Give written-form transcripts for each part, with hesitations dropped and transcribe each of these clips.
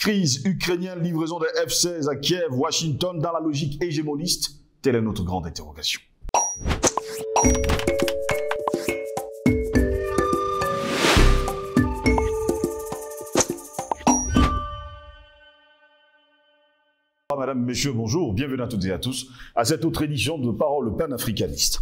Crise ukrainienne, livraison des F-16 à Kiev, Washington dans la logique hégémoniste. Telle est notre grande interrogation. Madame, Messieurs, bonjour, bienvenue à toutes et à tous à cette autre édition de Parole panafricaniste.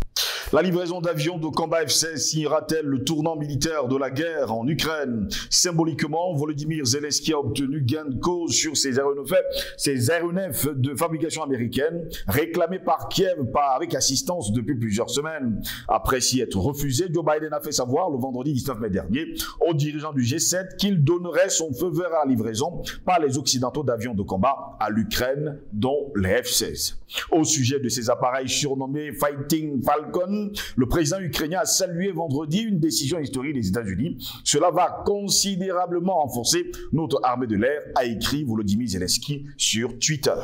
La livraison d'avions de combat F-16 signera-t-elle le tournant militaire de la guerre en Ukraine? Symboliquement, Volodymyr Zelensky a obtenu gain de cause sur ces aéronefs de fabrication américaine réclamés par Kiev avec assistance depuis plusieurs semaines. Après s'y être refusé, Joe Biden a fait savoir le vendredi 19 mai dernier aux dirigeants du G7 qu'il donnerait son feu vert à la livraison par les Occidentaux d'avions de combat à l'Ukraine, dont les F-16. Au sujet de ces appareils surnommés Fighting Falcon, le président ukrainien a salué vendredi une décision historique des États-Unis. Cela va considérablement renforcer notre armée de l'air, a écrit Volodymyr Zelensky sur Twitter.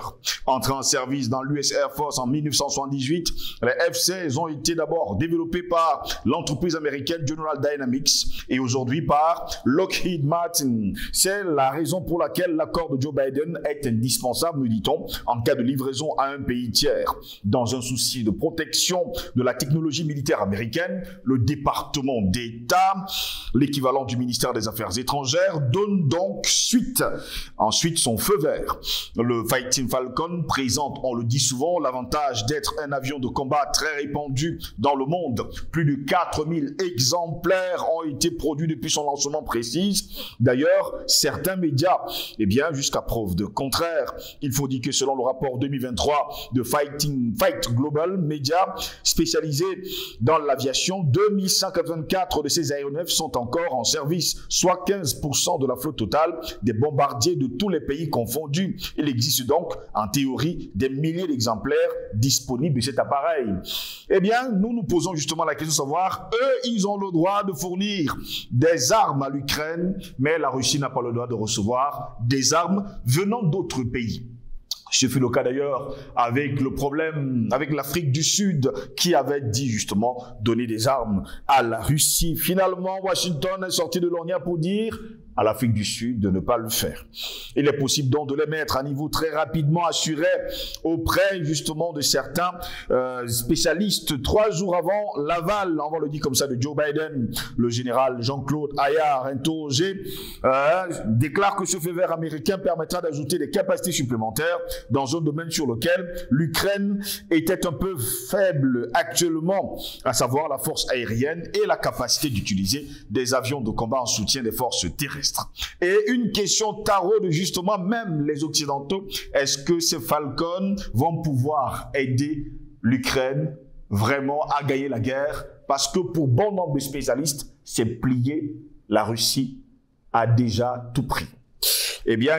Entrés en service dans l'US Air Force en 1978, les F-16 ont été d'abord développés par l'entreprise américaine General Dynamics et aujourd'hui par Lockheed Martin. C'est la raison pour laquelle l'accord de Joe Biden est indispensable, nous dit-on, en cas de livraison à un pays tiers. Dans un souci de protection de la technologie militaire américaine, le département d'État, l'équivalent du ministère des Affaires étrangères, donne donc ensuite son feu vert. Le Fighting Falcon présente, on le dit souvent, l'avantage d'être un avion de combat très répandu dans le monde. Plus de 4000 exemplaires ont été produits depuis son lancement précis. D'ailleurs, certains médias, jusqu'à preuve de contraire, il faut dire que selon le rapport 2023 de Fight Global Media, spécialisé dans l'aviation, 2184 de ces aéronefs sont encore en service, soit 15% de la flotte totale des bombardiers de tous les pays confondus. Il existe donc, en théorie, des milliers d'exemplaires disponibles de cet appareil. Nous nous posons justement la question de savoir, eux, ils ont le droit de fournir des armes à l'Ukraine, mais la Russie n'a pas le droit de recevoir des armes venant d'autres pays. Ce fut le cas d'ailleurs avec le problème avec l'Afrique du Sud qui avait dit justement donner des armes à la Russie. Finalement, Washington est sorti de l'ornière pour dire à l'Afrique du Sud de ne pas le faire. Il est possible donc de les mettre à niveau très rapidement assuré auprès justement de certains spécialistes. 3 jours avant l'aval, on va le dire comme ça, de Joe Biden, le général Jean-Claude Ayard, interrogé, déclare que ce feu vert américain permettra d'ajouter des capacités supplémentaires dans un domaine sur lequel l'Ukraine était un peu faible actuellement, à savoir la force aérienne et la capacité d'utiliser des avions de combat en soutien des forces terrestres. Et une question taraude justement, même les Occidentaux, est-ce que ces Falcons vont pouvoir aider l'Ukraine vraiment à gagner la guerre? Parce que pour bon nombre de spécialistes, c'est plié, la Russie a déjà tout pris.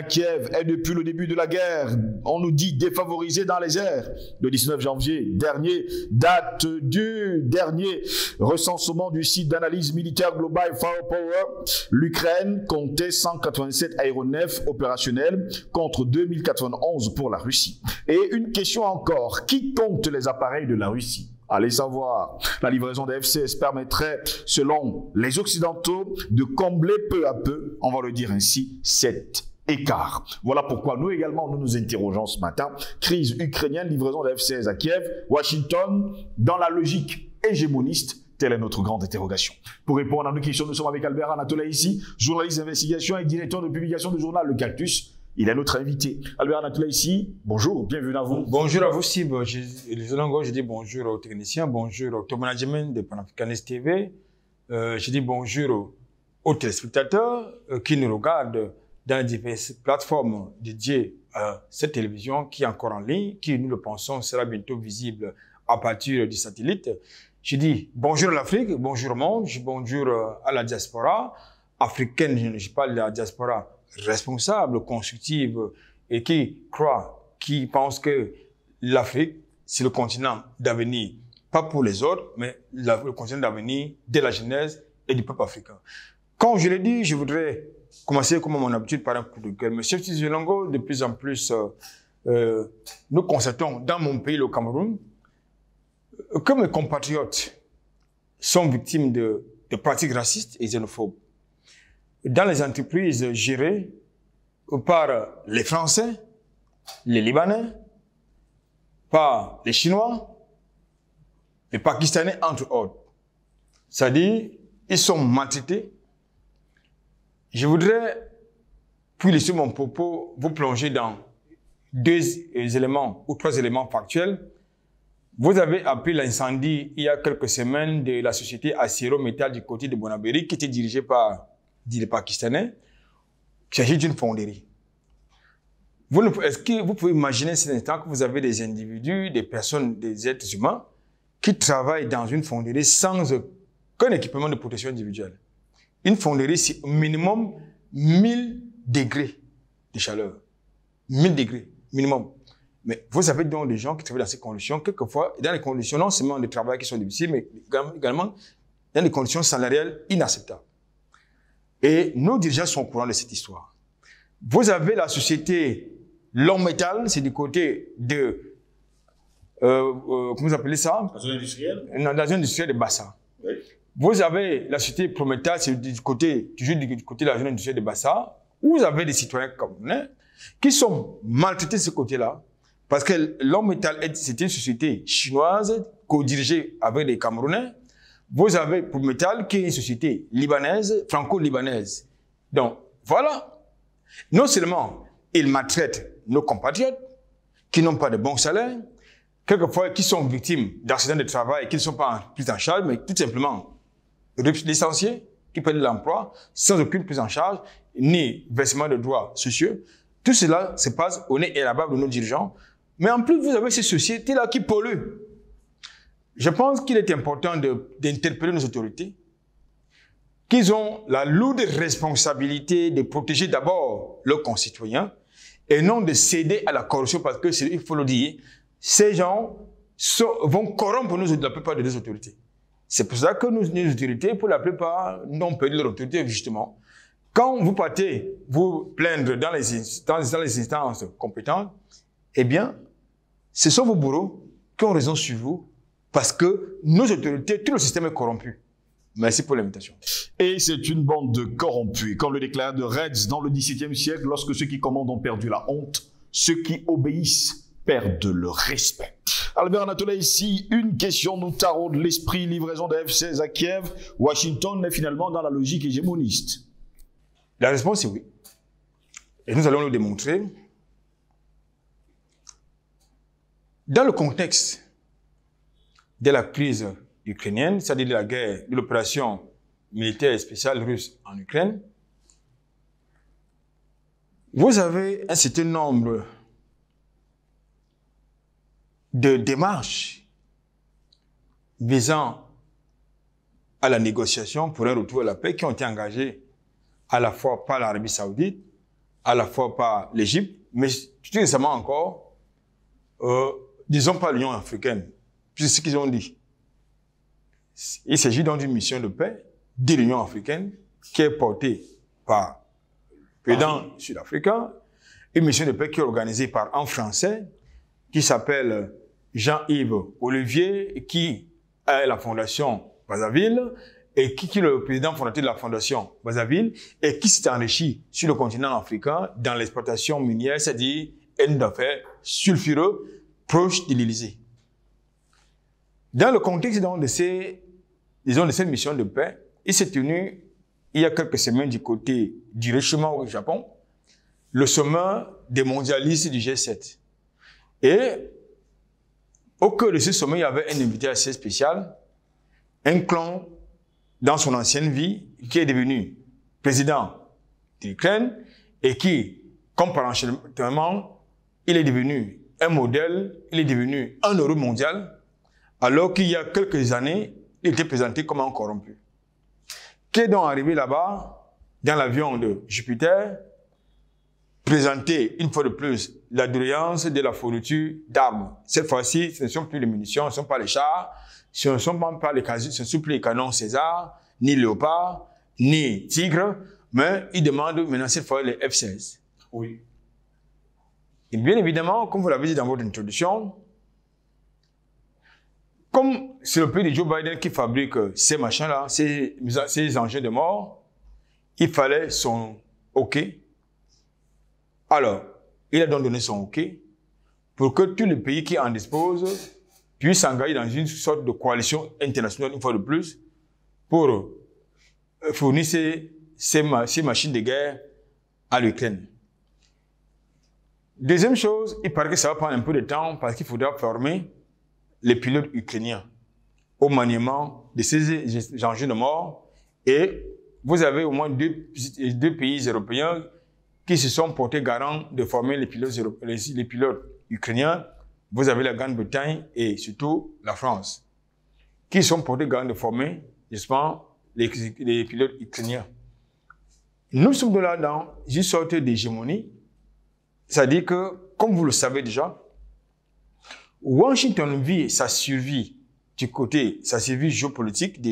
Kiev est depuis le début de la guerre, on nous dit défavorisé dans les airs. Le 19 janvier dernier, date du dernier recensement du site d'analyse militaire global Firepower, l'Ukraine comptait 187 aéronefs opérationnels contre 2091 pour la Russie. Et une question encore, qui compte les appareils de la Russie? Allez savoir, la livraison des F-16 permettrait, selon les Occidentaux, de combler peu à peu, on va le dire ainsi, cet écart. Voilà pourquoi nous également, nous nous interrogeons ce matin. Crise ukrainienne, livraison des F-16 à Kiev, Washington, dans la logique hégémoniste. Telle est notre grande interrogation. Pour répondre à nos questions, nous sommes avec Albert Anatola ici, journaliste d'investigation et directeur de publication du journal Le Cactus. Il est notre invité. Albert Anatola ici, bonjour, bienvenue à vous. Bonjour à vous, Sib. Je dis bonjour aux techniciens, bonjour au top management de Panafricanist TV. Je dis bonjour aux téléspectateurs qui nous regardent dans les diverses plateformes dédiées à cette télévision qui est encore en ligne, qui, nous le pensons, sera bientôt visible à partir du satellite. Je dis bonjour à l'Afrique, bonjour au monde, bonjour à la diaspora africaine, je parle de la diaspora responsable, constructive et qui croit, qui pense que l'Afrique, c'est le continent d'avenir. Pas pour les autres, mais le continent d'avenir de la Genèse et du peuple africain. Comme je l'ai dit, je voudrais commencer comme à mon habitude par un coup de gueule. Monsieur Tizolongo, de plus en plus, nous constatons dans mon pays, le Cameroun, que mes compatriotes sont victimes de pratiques racistes et xénophobes. Dans les entreprises gérées par les Français, les Libanais, par les Chinois, les Pakistanais, entre autres. C'est-à-dire, ils sont maltraités. Je voudrais, pour laisser mon propos, vous plonger dans 2 éléments ou 3 éléments factuels. Vous avez appris l'incendie il y a quelques semaines de la société Acero Metal du côté de Bonabéry qui était dirigée par des Pakistanais. Il s'agit d'une fonderie. Est-ce que vous pouvez imaginer cet instant que vous avez des individus, des personnes, des êtres humains qui travaillent dans une fonderie sans aucun équipement de protection individuelle? Une fonderie, c'est au minimum 1000 degrés de chaleur. 1000 degrés, minimum. Mais vous avez donc des gens qui travaillent dans ces conditions, quelquefois, dans des conditions non seulement de travail qui sont difficiles, mais également dans des conditions salariales inacceptables. Et nos dirigeants sont au courant de cette histoire. Vous avez la société Long Metal, c'est du côté de, comment vous appelez ça? La zone industrielle? Non, la zone industrielle de Bassa. Oui. Vous avez la société Prometal, c'est du côté, toujours du côté de la zone industrielle de Bassa, où vous avez des citoyens camerounais qui sont maltraités de ce côté-là, parce que Long Metal, c'est une société chinoise co-dirigée avec des Camerounais. Vous avez Prometal, qui est une société libanaise, franco-libanaise. Donc, voilà. Non seulement ils maltraitent nos compatriotes, qui n'ont pas de bons salaires, quelquefois qui sont victimes d'accidents de travail, qui ne sont pas pris en charge, mais tout simplement licenciés, qui perdent l'emploi, sans aucune prise en charge, ni versement de droits sociaux. Tout cela se passe au nez et à la barbe de nos dirigeants. Mais en plus, vous avez ces sociétés-là qui polluent. Je pense qu'il est important d'interpeller nos autorités, qu'ils ont la lourde responsabilité de protéger d'abord leurs concitoyens et non de céder à la corruption, parce que, il faut le dire, ces gens vont corrompre la plupart de nos autorités. C'est pour ça que nos autorités, pour la plupart, n'ont perdu leur autorité, justement. Quand vous partez vous plaindre dans les instances compétentes, eh bien, ce sont vos bourreaux qui ont raison sur vous, parce que nos autorités, tout le système est corrompu. Merci pour l'invitation. Et c'est une bande de corrompus. Comme le déclarait de Reds dans le XVIIe siècle, lorsque ceux qui commandent ont perdu la honte, ceux qui obéissent perdent le respect. Albert Anatole, ici, une question nous taraude l'esprit. Livraison de F-16 à Kiev. Washington est finalement dans la logique hégémoniste. La réponse est oui. Et nous allons le démontrer. Dans le contexte de la crise ukrainienne, c'est-à-dire de la guerre, de l'opération militaire spéciale russe en Ukraine, vous avez un certain nombre de démarches visant à la négociation pour un retour à la paix qui ont été engagées à la fois par l'Arabie Saoudite, à la fois par l'Égypte, mais tout récemment encore, disons pas l'Union africaine. C'est ce qu'ils ont dit. Il s'agit donc d'une mission de paix de l'Union africaine qui est portée par le président sud-africain, une mission de paix qui est organisée par un Français qui s'appelle Jean-Yves Olivier, qui a la fondation Brazzaville et qui est le président fondateur de la fondation Brazzaville et qui s'est enrichi sur le continent africain dans l'exploitation minière, c'est-à-dire un d'affaires sulfureux proche de l'Élysée. Dans le contexte donc de cette mission de paix, il s'est tenu il y a quelques semaines du côté du Hiroshima au Japon, le sommet des mondialistes du G7. Et au cœur de ce sommet, il y avait un invité assez spécial, un clone dans son ancienne vie, qui est devenu président de l'Ukraine et qui, comme par enchaînement, il est devenu un modèle, il est devenu un héros mondial, alors qu'il y a quelques années, il était présenté comme un corrompu. Qui est donc arrivé là-bas, dans l'avion de Jupiter, présenter une fois de plus la doléance de la fourniture d'armes. Cette fois-ci, ce ne sont plus les munitions, ce ne sont pas les chars, ce ne sont pas les canons César, ni Léopard, ni Tigre, mais ils demandent maintenant cette fois les F-16. Oui. Et bien évidemment, comme vous l'avez dit dans votre introduction, comme c'est le pays de Joe Biden qui fabrique ces machins-là, ces engins de mort, il fallait son OK Alors, il a donc donné son OK pour que tous les pays qui en disposent puissent s'engager dans une sorte de coalition internationale, une fois de plus, pour fournir ces machines de guerre à l'Ukraine. Deuxième chose, il paraît que ça va prendre un peu de temps parce qu'il faudra former les pilotes ukrainiens au maniement de ces engins de mort. Et vous avez au moins deux pays européens qui se sont portés garants de former les pilotes ukrainiens. Vous avez la Grande-Bretagne et surtout la France, qui sont portés garants de former, justement, les pilotes ukrainiens. Nous sommes là dans une sorte d'hégémonie. C'est-à-dire que, comme vous le savez déjà, Washington vit sa survie du côté, sa survie géopolitique, des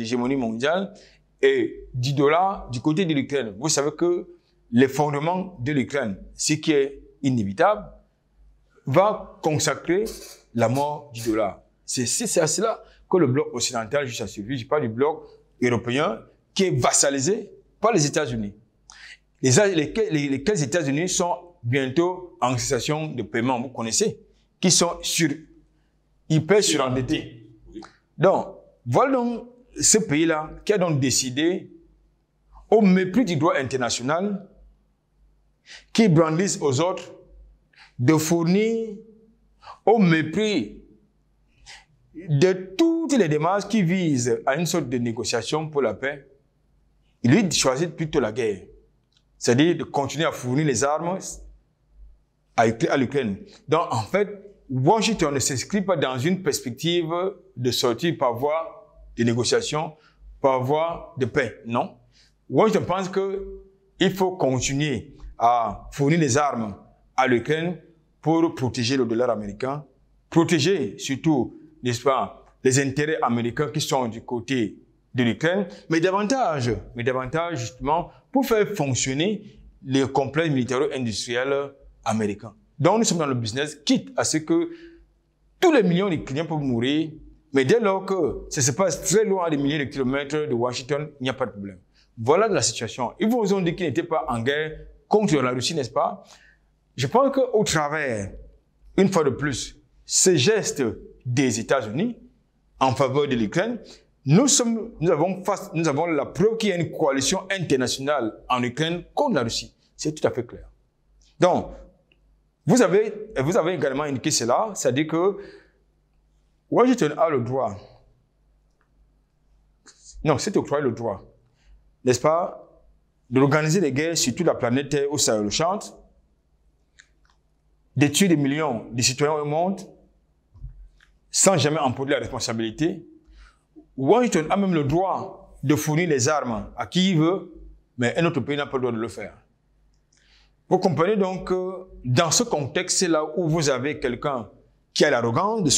hégémonies mondiales et du dollar du côté de l'Ukraine. Vous savez que l'effondrement de l'Ukraine, ce qui est inévitable, va consacrer la mort du dollar. C'est à cela que le bloc occidental joue sa survie. Je parle du bloc européen qui est vassalisé par les États-Unis. Lesquels États-Unis sont bientôt en cessation de paiement, vous connaissez, qui sont hyper surendettés. Donc, voilà donc ce pays-là qui a donc décidé, au mépris du droit international, qui brandissent aux autres, de fournir, au mépris de toutes les démarches qui visent à une sorte de négociation pour la paix, il choisit plutôt la guerre. C'est-à-dire de continuer à fournir les armes à l'Ukraine. Donc, en fait, Washington ne s'inscrit pas dans une perspective de sortir par voie de négociation, par voie de paix. Non. Washington pense qu'il faut continuer à fournir les armes à l'Ukraine pour protéger le dollar américain, protéger surtout, n'est-ce pas, les intérêts américains qui sont du côté de l'Ukraine, mais davantage justement pour faire fonctionner les complexes militaro-industriels américains. Donc nous sommes dans le business, quitte à ce que tous les millions d'Ukrainiens peuvent mourir, mais dès lors que ça se passe très loin des milliers de kilomètres de Washington, il n'y a pas de problème. Voilà la situation. Ils vous ont dit qu'ils n'étaient pas en guerre contre la Russie, n'est-ce pas? Je pense qu'au travers, une fois de plus, ces gestes des États-Unis en faveur de l'Ukraine, nous avons la preuve qu'il y a une coalition internationale en Ukraine contre la Russie. C'est tout à fait clair. Donc, vous avez également indiqué cela, c'est-à-dire que Washington a le droit, non, c'est octroyé le droit, n'est-ce pas, d'organiser des guerres sur toute la planète Terre où ça le chante, de tuer des millions de citoyens au monde, sans jamais emporter la responsabilité. Washington a même le droit de fournir les armes à qui il veut, mais un autre pays n'a pas le droit de le faire. Vous comprenez donc que dans ce contexte-là où vous avez quelqu'un qui a l'arrogance de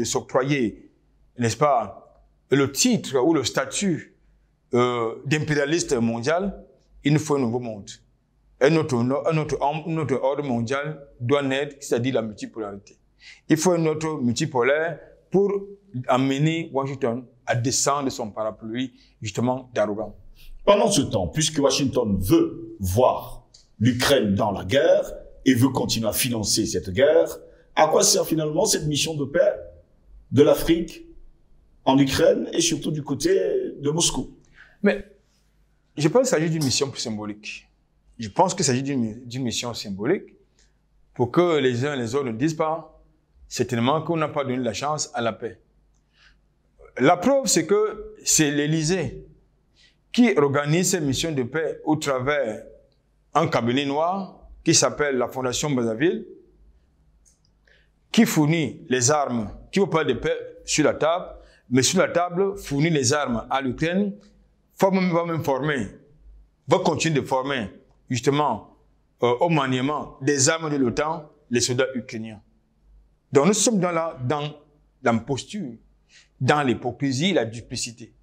s'octroyer, n'est-ce pas, le titre ou le statut d'impérialiste mondial, il nous faut un nouveau monde. Un autre ordre mondial doit naître, c'est-à-dire la multipolarité. Il faut un autre multipolaire pour amener Washington à descendre de son parapluie, justement, d'arrogance. Pendant ce temps, puisque Washington veut voir l'Ukraine dans la guerre et veut continuer à financer cette guerre, à quoi sert finalement cette mission de paix de l'Afrique en Ukraine et surtout du côté de Moscou? Mais je pense qu'il s'agit d'une mission plus symbolique. Je pense qu'il s'agit d'une mission symbolique pour que les uns et les autres ne disent pas certainement qu'on n'a pas donné la chance à la paix. La preuve, c'est que c'est l'Élysée qui organise cette mission de paix au travers un cabinet noir qui s'appelle la Fondation Brazzaville, qui fournit les armes, qui vous parle de paix sur la table, mais sur la table fournit les armes à l'Ukraine, va même former, va continuer de former justement au maniement des armes de l'OTAN, les soldats ukrainiens. Donc nous sommes dans l'imposture, dans l'hypocrisie, la duplicité.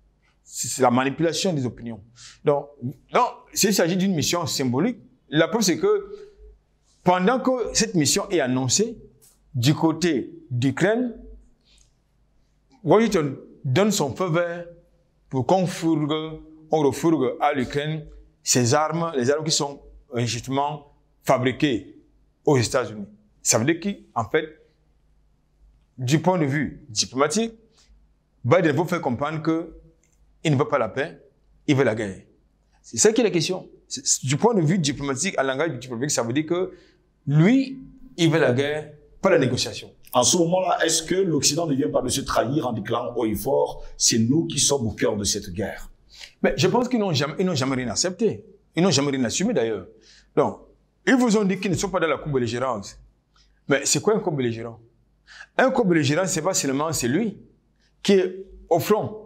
C'est la manipulation des opinions. Donc s'il s'agit d'une mission symbolique, la preuve c'est que pendant que cette mission est annoncée, du côté d'Ukraine, Washington donne son feu vert pour qu'on refourgue à l'Ukraine ces armes, les armes qui sont justement fabriqués aux États-Unis. Ça veut dire qu'en fait, du point de vue diplomatique, Biden veut faire comprendre qu'il ne veut pas la paix, il veut la guerre. C'est ça qui est la question. Du point de vue diplomatique, à langage diplomatique, ça veut dire que lui, il veut la guerre, pas la négociation. En ce moment-là, est-ce que l'Occident ne vient pas de se trahir en déclarant haut et fort, c'est nous qui sommes au cœur de cette guerre? Mais je pense qu'ils n'ont jamais rien accepté. Ils n'ont jamais rien assumé d'ailleurs. Donc, ils vous ont dit qu'ils ne sont pas dans la co-belligérance. Mais c'est quoi un co-belligérant? Un co-belligérant, c'est pas seulement celui qui est au front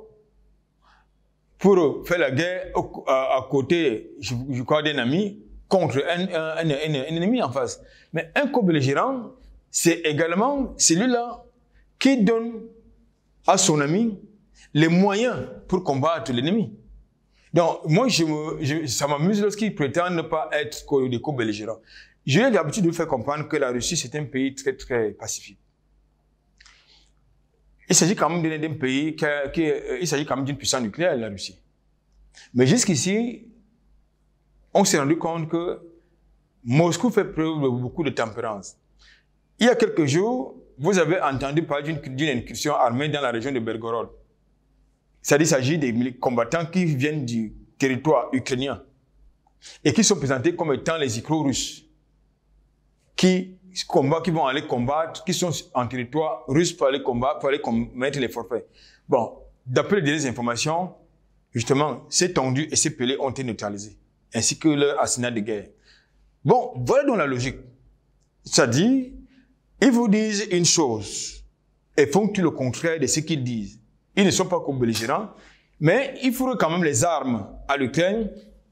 pour faire la guerre à côté, je crois, d'un ami contre un ennemi en face. Mais un co-belligérant, c'est également celui-là qui donne à son ami les moyens pour combattre l'ennemi. Donc, moi, ça m'amuse lorsqu'ils prétendent ne pas être des co-belligérants. J'ai l'habitude de faire comprendre que la Russie, c'est un pays très, très pacifique. Il s'agit quand même d'un pays il s'agit quand même d'une puissance nucléaire, la Russie. Mais jusqu'ici, on s'est rendu compte que Moscou fait preuve de beaucoup de tempérance. Il y a quelques jours, vous avez entendu parler d'une incursion armée dans la région de Belgorod. C'est-à-dire qu'il s'agit des combattants qui viennent du territoire ukrainien et qui sont présentés comme étant les Ikros russes, qui vont aller combattre, qui sont en territoire russe pour aller combattre, pour aller commettre les forfaits. Bon, d'après les dernières informations, justement, ces tendus et ces pelés ont été neutralisés, ainsi que leur arsenal de guerre. Bon, voilà donc la logique. C'est-à-dire, ils vous disent une chose et font tout le contraire de ce qu'ils disent. Ils ne sont pas co-belligérants, mais il faudrait quand même les armes à l'Ukraine,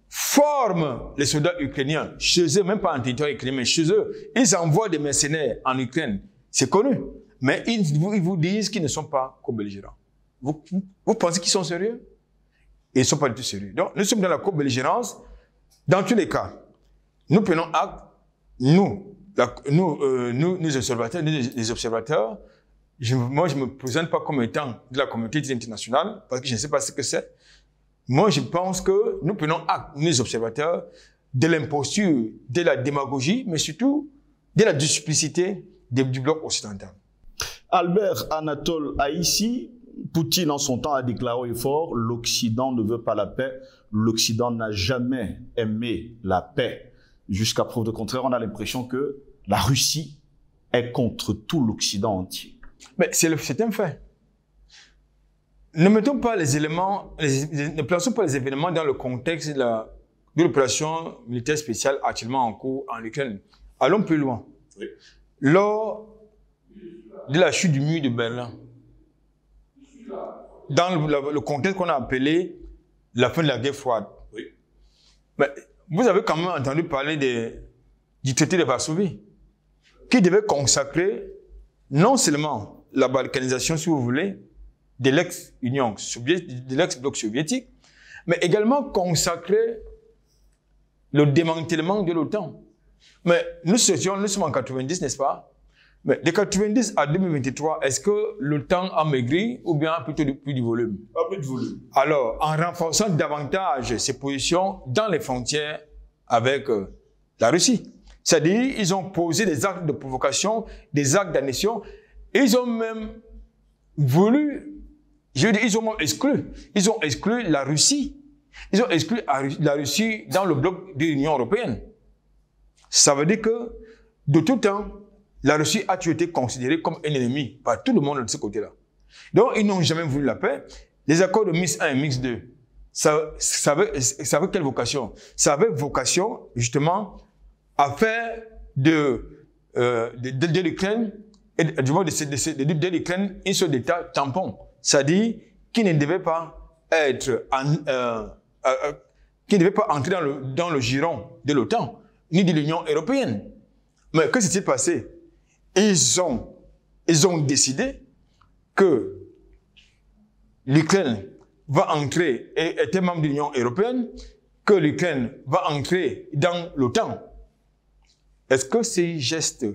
forment les soldats ukrainiens chez eux, même pas en territoire ukrainien, mais chez eux. Ils envoient des mercenaires en Ukraine. C'est connu. Mais ils vous disent qu'ils ne sont pas co-belligérants. Vous pensez qu'ils sont sérieux? Ils ne sont pas du tout sérieux. Donc, nous sommes dans la co-belligérance. Dans tous les cas, nous prenons acte, nous observateurs, les observateurs, moi, je ne me présente pas comme étant de la communauté internationale, parce que je ne sais pas ce que c'est. Moi, je pense que nous prenons acte, nous les observateurs, de l'imposture, de la démagogie, mais surtout de la duplicité du bloc occidental. Albert Anatole Haïssi, Poutine en son temps a déclaré fort, l'Occident ne veut pas la paix, l'Occident n'a jamais aimé la paix. Jusqu'à preuve de contraire, on a l'impression que la Russie est contre tout l'Occident entier. Mais c'est un fait. Ne mettons pas les éléments, ne plaçons pas les événements dans le contexte de l'opération militaire spéciale actuellement en cours en Ukraine. Allons plus loin. Oui. Lors de la chute du mur de Berlin, dans le contexte qu'on a appelé la fin de la guerre froide, oui. Mais vous avez quand même entendu parler du traité de Varsovie, qui devait consacrer non seulement la balkanisation, si vous voulez, de l'ex-Union soviétique, de l'ex-bloc soviétique, mais également consacrer le démantèlement de l'OTAN. Mais nous sommes en 90, n'est-ce pas? Mais de 90 à 2023, est-ce que l'OTAN a maigri ou bien plutôt plus du volume? Pas plus de volume. Alors, en renforçant davantage ses positions dans les frontières avec la Russie. C'est-à-dire, ils ont posé des actes de provocation, des actes d'annexion. Ils ont même voulu, je veux dire, ils ont exclu la Russie. Ils ont exclu la Russie dans le bloc de l'Union européenne. Ça veut dire que, de tout temps, la Russie a toujours été considérée comme un ennemi par tout le monde de ce côté-là. Donc, ils n'ont jamais voulu la paix. Les accords de Minsk 1 et Minsk 2, ça avait quelle vocation? Ça avait vocation, justement, à faire de l'Ukraine, du moins de l'Ukraine, une sorte d'État tampon. C'est-à-dire qui ne devait pas entrer dans le giron de l'OTAN, ni de l'Union européenne. Mais que s'est-il passé? Ils ont décidé que l'Ukraine va entrer et était membre de l'Union européenne, que l'Ukraine va entrer dans l'OTAN. Est-ce que ces gestes,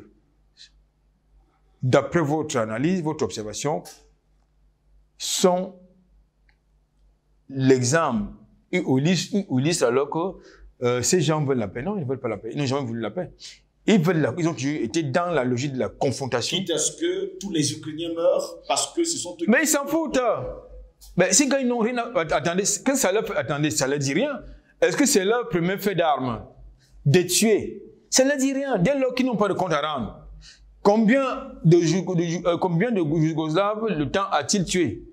d'après votre analyse, votre observation, sont l'exemple Ulysse alors que ces gens veulent la paix. Non, ils ne veulent pas la paix. Ils n'ont jamais voulu la paix. Ils ont toujours été dans la logique de la confrontation. Quitte à ce que tous les Ukrainiens meurent parce que ce sont eux. Mais ils s'en foutent. Mais ces gars, ils n'ont rien à... Attendez, que ça leur... Attendez, ça leur dit rien. Est-ce que c'est leur premier fait d'armes de tuer? Ça ne leur dit rien. Dès lors qu'ils n'ont pas de compte à rendre. Combien de Yougoslaves le temps a-t-il tué?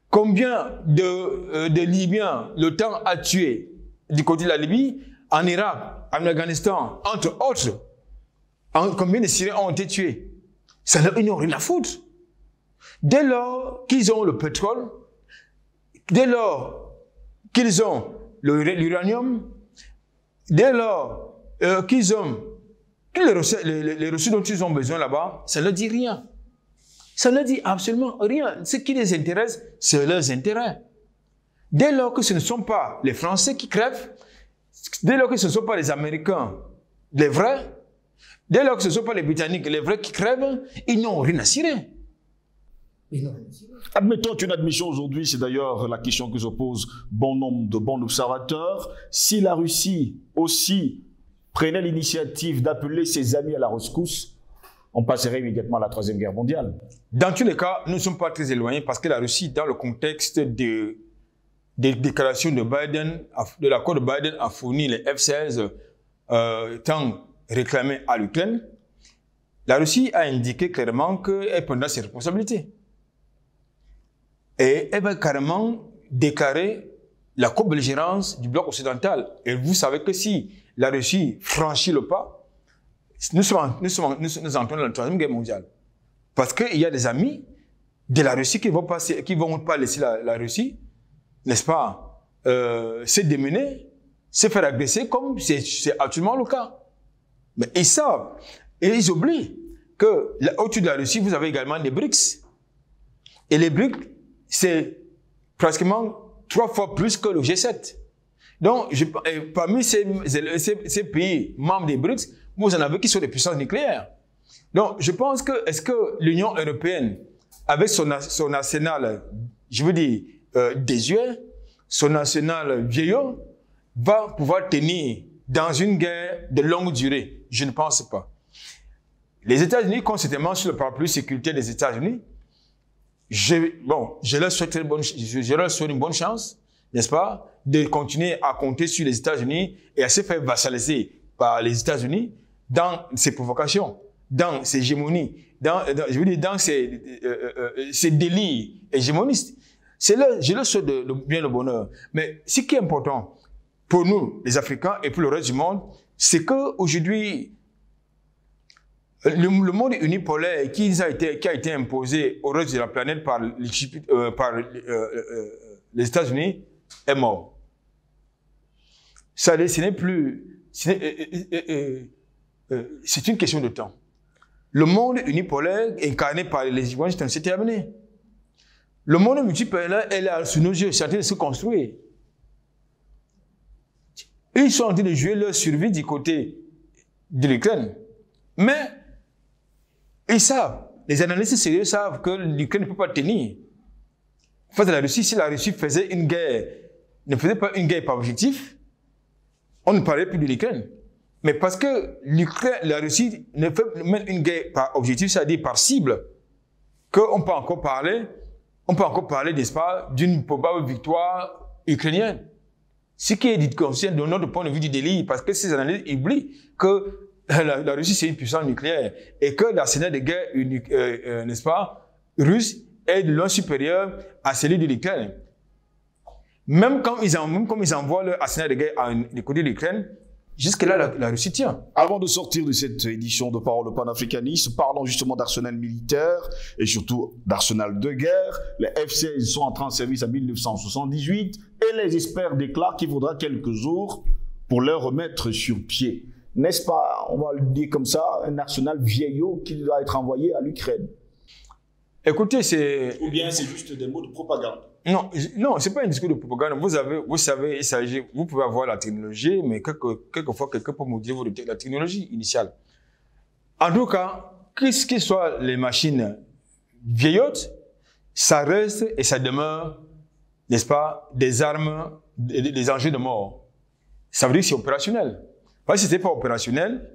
Combien de Libyens le temps a tué du côté de la Libye, en Irak, en Afghanistan, entre autres? Combien de Syriens ont été tués? Ils n'ont rien à foutre. Dès lors qu'ils ont le pétrole, dès lors qu'ils ont l'uranium, dès lors qu'ils ont les ressources dont ils ont besoin là-bas, ça ne leur dit rien. Ça ne leur dit absolument rien. Ce qui les intéresse, c'est leurs intérêts. Dès lors que ce ne sont pas les Français qui crèvent, dès lors que ce ne sont pas les Américains, les vrais, dès lors que ce ne sont pas les Britanniques, les vrais qui crèvent, ils n'ont rien à cirer. Admettons une admission aujourd'hui, c'est d'ailleurs la question que se pose bon nombre de bons observateurs. Si la Russie aussi prenait l'initiative d'appeler ses amis à la rescousse, on passerait immédiatement à la Troisième Guerre mondiale. Dans tous les cas, nous ne sommes pas très éloignés parce que la Russie, dans le contexte des déclarations de Biden, de l'accord de Biden, a fourni les F-16 tant réclamés à l'Ukraine. La Russie a indiqué clairement qu'elle prendra ses responsabilités. Et elle va carrément déclarer la co-belligérance du bloc occidental. Et vous savez que si la Russie franchit le pas, nous entrons dans la Troisième Guerre mondiale. Parce qu'il y a des amis de la Russie qui ne vont pas laisser la Russie, n'est-ce pas, se démener, se faire agresser comme c'est actuellement le cas. Mais ils savent, et ils oublient qu'au-dessus de la Russie, vous avez également les BRICS. Et les BRICS, c'est pratiquement 3 fois plus que le G7. Donc, parmi ces pays membres des BRICS, vous en avez qui sont des puissances nucléaires. Donc, je pense que, est-ce que l'Union européenne, avec son arsenal, je veux dire, désuet, son arsenal vieillot, va pouvoir tenir dans une guerre de longue durée? Je ne pense pas. Les États-Unis, conséquemment sur le parapluie sécuritaire des États-Unis, je leur souhaite une bonne chance, n'est-ce pas, de continuer à compter sur les États-Unis et à se faire vassaliser par les États-Unis dans ces provocations, dans ces hégémonies, je veux dire, dans ces délires hégémonistes. Je leur souhaite bien le bonheur. Mais ce qui est important pour nous, les Africains, et pour le reste du monde, c'est qu'aujourd'hui, le monde unipolaire qui a été imposé au reste de la planète par les États-Unis est mort. Ce n'est plus... c'est une question de temps. Le monde unipolaire incarné par les Washington s'est terminé. Le monde multipolaire est là sous nos yeux, c'est en train de se construire. Ils sont en train de jouer leur survie du côté de l'Ukraine. Mais ils savent, les analystes sérieux savent que l'Ukraine ne peut pas tenir face à la Russie. Si la Russie faisait une guerre, ne faisait pas une guerre par objectif, on ne parlerait plus de l'Ukraine. Mais parce que la Russie ne fait même une guerre par objectif, c'est-à-dire par cible, qu'on peut encore parler, n'est-ce pas, d'une probable victoire ukrainienne. Ce qui est dit conscient de notre point de vue du délire, parce que ces analystes oublient que la Russie c'est une puissance nucléaire et que l'arsenal de guerre, n'est-ce pas, russe est de loin supérieur à celui de l'Ukraine. Même comme ils envoient leur arsenal de guerre du côté de l'Ukraine, jusque-là, la Russie tient. Avant de sortir de cette édition de Parole panafricaniste, parlons justement d'arsenal militaire et surtout d'arsenal de guerre. Les F-16 sont entrés en service en 1978 et les experts déclarent qu'il faudra quelques jours pour les remettre sur pied. N'est-ce pas, on va le dire comme ça, un arsenal vieillot qui doit être envoyé à l'Ukraine? Écoutez, c'est... Ou bien c'est juste des mots de propagande? Non, c'est pas un discours de propagande. Vous savez, vous pouvez avoir la technologie, mais quelquefois, quelqu'un peut modifier la technologie initiale. En tout cas, qu'est-ce que soient les machines vieillottes, ça reste et ça demeure, n'est-ce pas, des armes, des enjeux de mort. ça veut dire que c'est opérationnel. Parce que si ce n'était pas opérationnel,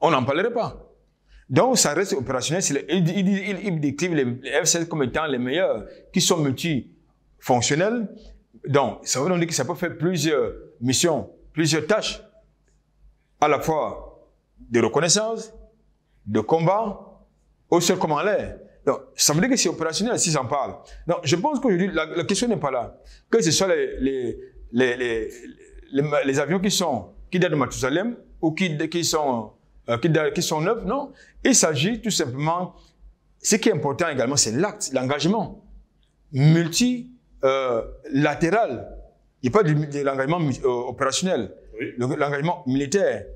on n'en parlerait pas. Donc, ça reste opérationnel. Il décrive les F-16 comme étant les meilleurs, qui sont multifonctionnels. Donc, ça veut dire que ça peut faire plusieurs missions, plusieurs tâches, à la fois de reconnaissance, de combat, au sol comme en l'air. Donc, ça veut dire que c'est opérationnel si j'en parle. Donc, je pense qu'aujourd'hui, la question n'est pas là. Que ce soit les avions qui datent de Mathusalem ou qui sont neufs, non. Il s'agit tout simplement, ce qui est important également, c'est l'acte, l'engagement multilatéral. Il n'y a pas de l'engagement opérationnel, oui. L'engagement militaire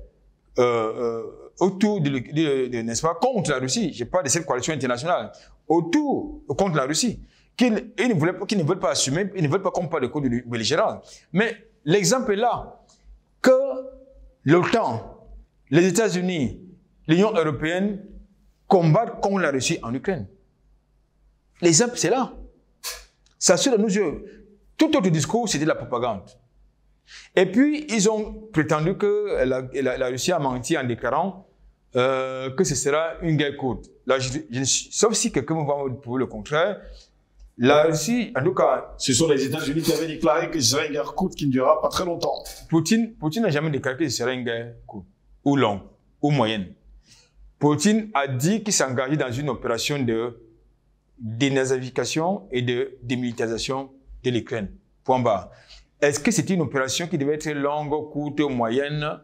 autour n'est-ce pas, contre la Russie. Je parle de cette coalition internationale contre la Russie, qui ne veulent pas assumer, ils ne veulent pas qu'on parle de code belligérant. Mais l'exemple est là que l'OTAN, les États-Unis, l'Union européenne combattent contre la Russie en Ukraine. L'exemple, c'est là. Ça se dans nos yeux. Tout autre discours, c'était de la propagande. Et puis, ils ont prétendu que la Russie a menti en déclarant que ce sera une guerre courte. Là, sauf si quelqu'un va me prouver le contraire. La Russie, en tout cas... Ce sont les États-Unis qui avaient déclaré que ce serait une guerre courte qui ne durera pas très longtemps. Poutine n'a jamais déclaré que ce serait une guerre courte, ou longue, ou moyenne. Poutine a dit qu'il s'engageait dans une opération de dénazification et de démilitarisation de l'Ukraine. Point barre. Est-ce que c'était une opération qui devait être longue, courte, moyenne?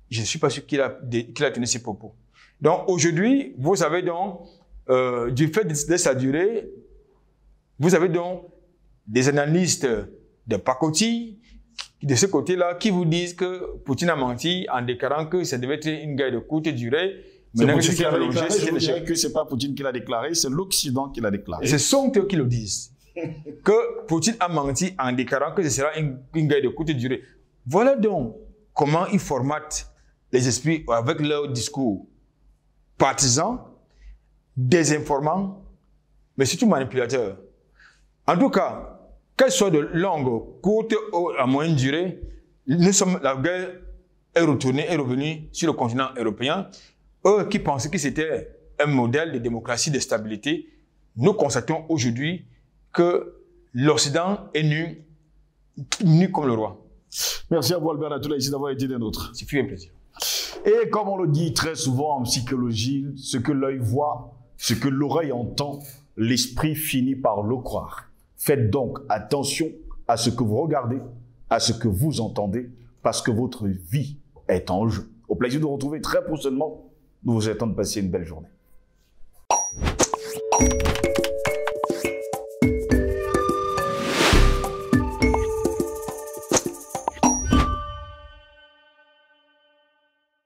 Je ne suis pas sûr qu'il a tenu ses propos. Donc aujourd'hui, vous avez donc, du fait de sa durée, vous avez donc des analystes de pacotille, de ce côté-là, qui vous disent que Poutine a menti en déclarant que ça devait être une guerre de courte durée. C'est Poutine qui l'a déclaré, je vous dirais que ce n'est pas Poutine qui l'a déclaré, c'est l'Occident qui l'a déclaré. Ce sont eux qui le disent. Que Poutine a menti en déclarant que ce sera une guerre de courte durée. Voilà donc comment ils formatent les esprits avec leur discours partisan, désinformant, mais surtout manipulateur. En tout cas, qu'elle soit de longue, courte ou à moyenne durée, la guerre est revenue sur le continent européen. Eux qui pensaient que c'était un modèle de démocratie, de stabilité, nous constatons aujourd'hui que l'Occident est nu comme le roi. Merci à vous, Albert Natoula, ici d'avoir été des nôtres. C'est fut un plaisir. Et comme on le dit très souvent en psychologie, ce que l'œil voit, ce que l'oreille entend, l'esprit finit par le croire. Faites donc attention à ce que vous regardez, à ce que vous entendez, parce que votre vie est en jeu. Au plaisir de vous retrouver très prochainement. Nous vous souhaitons de passer une belle journée.